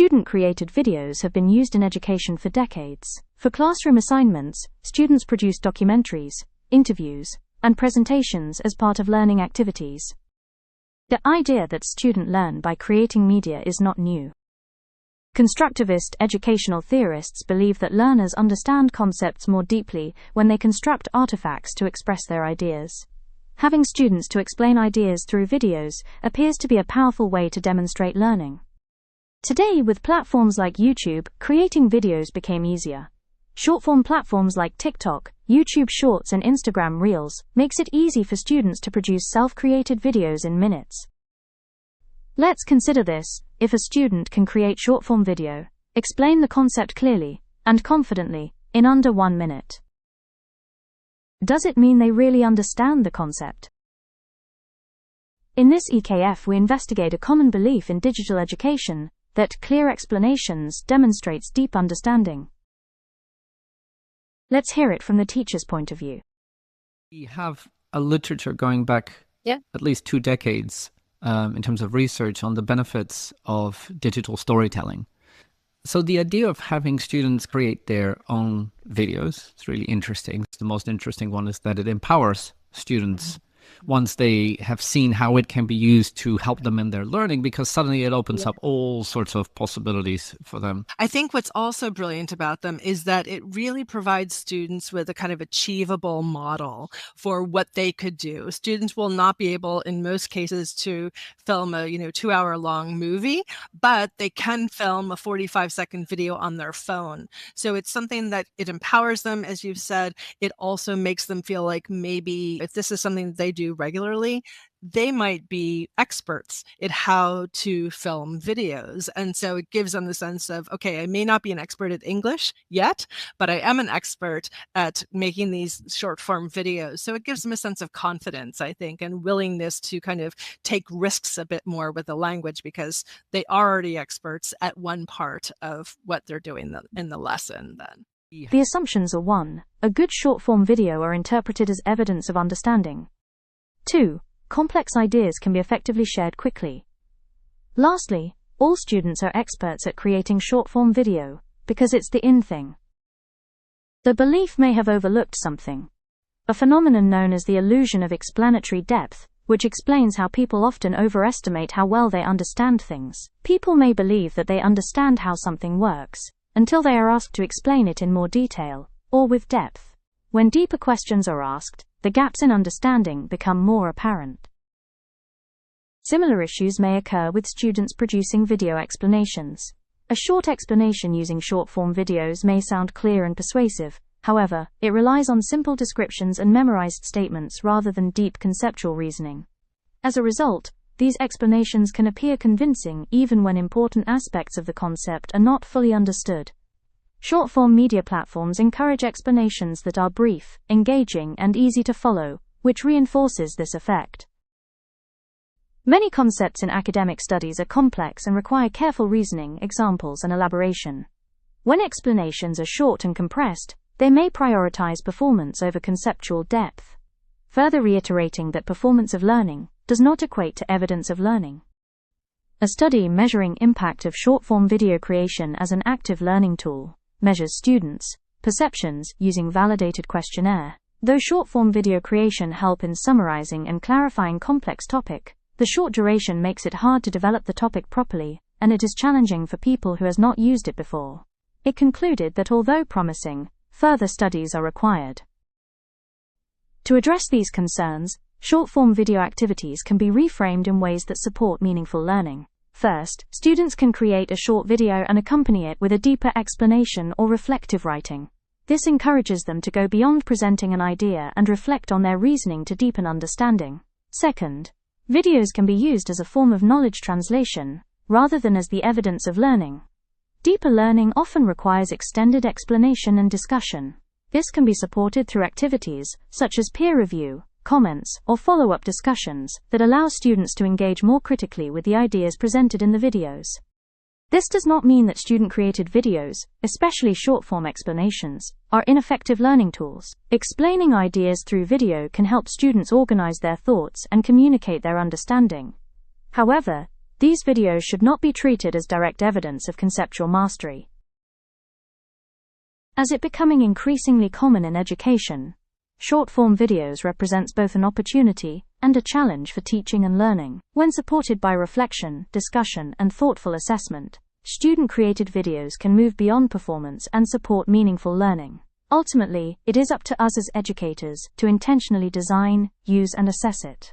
Student-created videos have been used in education for decades. For classroom assignments, students produce documentaries, interviews, and presentations as part of learning activities. The idea that students learn by creating media is not new. Constructivist educational theorists believe that learners understand concepts more deeply when they construct artifacts to express their ideas. Having students to explain ideas through videos appears to be a powerful way to demonstrate learning. Today, with platforms like YouTube, creating videos became easier. Short-form platforms like TikTok, YouTube Shorts, and Instagram Reels makes it easy for students to produce self-created videos in minutes. Let's consider this. If a student can create short-form video, explain the concept clearly and confidently in under 1 minute, does it mean they really understand the concept? In this EKF, we investigate a common belief in digital education that clear explanations demonstrates deep understanding. Let's hear it from the teacher's point of view. We have a literature going back at least 2 decades in terms of research on the benefits of digital storytelling. So the idea of having students create their own videos is really interesting. The most interesting one is that it empowers students once they have seen how it can be used to help them in their learning, because suddenly it opens up all sorts of possibilities for them. I think what's also brilliant about them is that it really provides students with a kind of achievable model for what they could do. Students will not be able, in most cases, to film a 2-hour-long movie, but they can film a 45-second video on their phone. So it's something that it empowers them, as you've said. It also makes them feel like maybe if this is something that they do regularly, they might be experts at how to film videos. And so it gives them the sense of, okay, I may not be an expert at English yet, but I am an expert at making these short form videos. So it gives them a sense of confidence, I think, and willingness to kind of take risks a bit more with the language because they are already experts at one part of what they're doing in the lesson then. The assumptions are 1. A good short-form video are interpreted as evidence of understanding. 2. Complex ideas can be effectively shared quickly. Lastly, all students are experts at creating short-form video, because it's the in thing. The belief may have overlooked something. A phenomenon known as the illusion of explanatory depth, which explains how people often overestimate how well they understand things. People may believe that they understand how something works, until they are asked to explain it in more detail, or with depth. When deeper questions are asked, the gaps in understanding become more apparent. Similar issues may occur with students producing video explanations. A short explanation using short-form videos may sound clear and persuasive. However, it relies on simple descriptions and memorized statements rather than deep conceptual reasoning. As a result, these explanations can appear convincing even when important aspects of the concept are not fully understood. Short-form media platforms encourage explanations that are brief, engaging, and easy to follow, which reinforces this effect. Many concepts in academic studies are complex and require careful reasoning, examples, and elaboration. When explanations are short and compressed, they may prioritize performance over conceptual depth, further reiterating that performance of learning does not equate to evidence of learning. A study measuring impact of short-form video creation as an active learning tool measures students' perceptions using validated questionnaire. Though short-form video creation help in summarizing and clarifying complex topic, the short duration makes it hard to develop the topic properly, and it is challenging for people who has not used it before. It concluded that although promising, further studies are required. To address these concerns, short-form video activities can be reframed in ways that support meaningful learning. First, students can create a short video and accompany it with a deeper explanation or reflective writing. This encourages them to go beyond presenting an idea and reflect on their reasoning to deepen understanding. Second, videos can be used as a form of knowledge translation, rather than as the evidence of learning. Deeper learning often requires extended explanation and discussion. This can be supported through activities, such as peer review, comments, or follow-up discussions, that allow students to engage more critically with the ideas presented in the videos. This does not mean that student-created videos, especially short-form explanations, are ineffective learning tools. Explaining ideas through video can help students organize their thoughts and communicate their understanding. However, These videos should not be treated as direct evidence of conceptual mastery. As it becoming increasingly common in education, short-form videos represents both an opportunity and a challenge for teaching and learning. When supported by reflection, discussion, and thoughtful assessment, student-created videos can move beyond performance and support meaningful learning. Ultimately, it is up to us as educators to intentionally design, use, and assess it.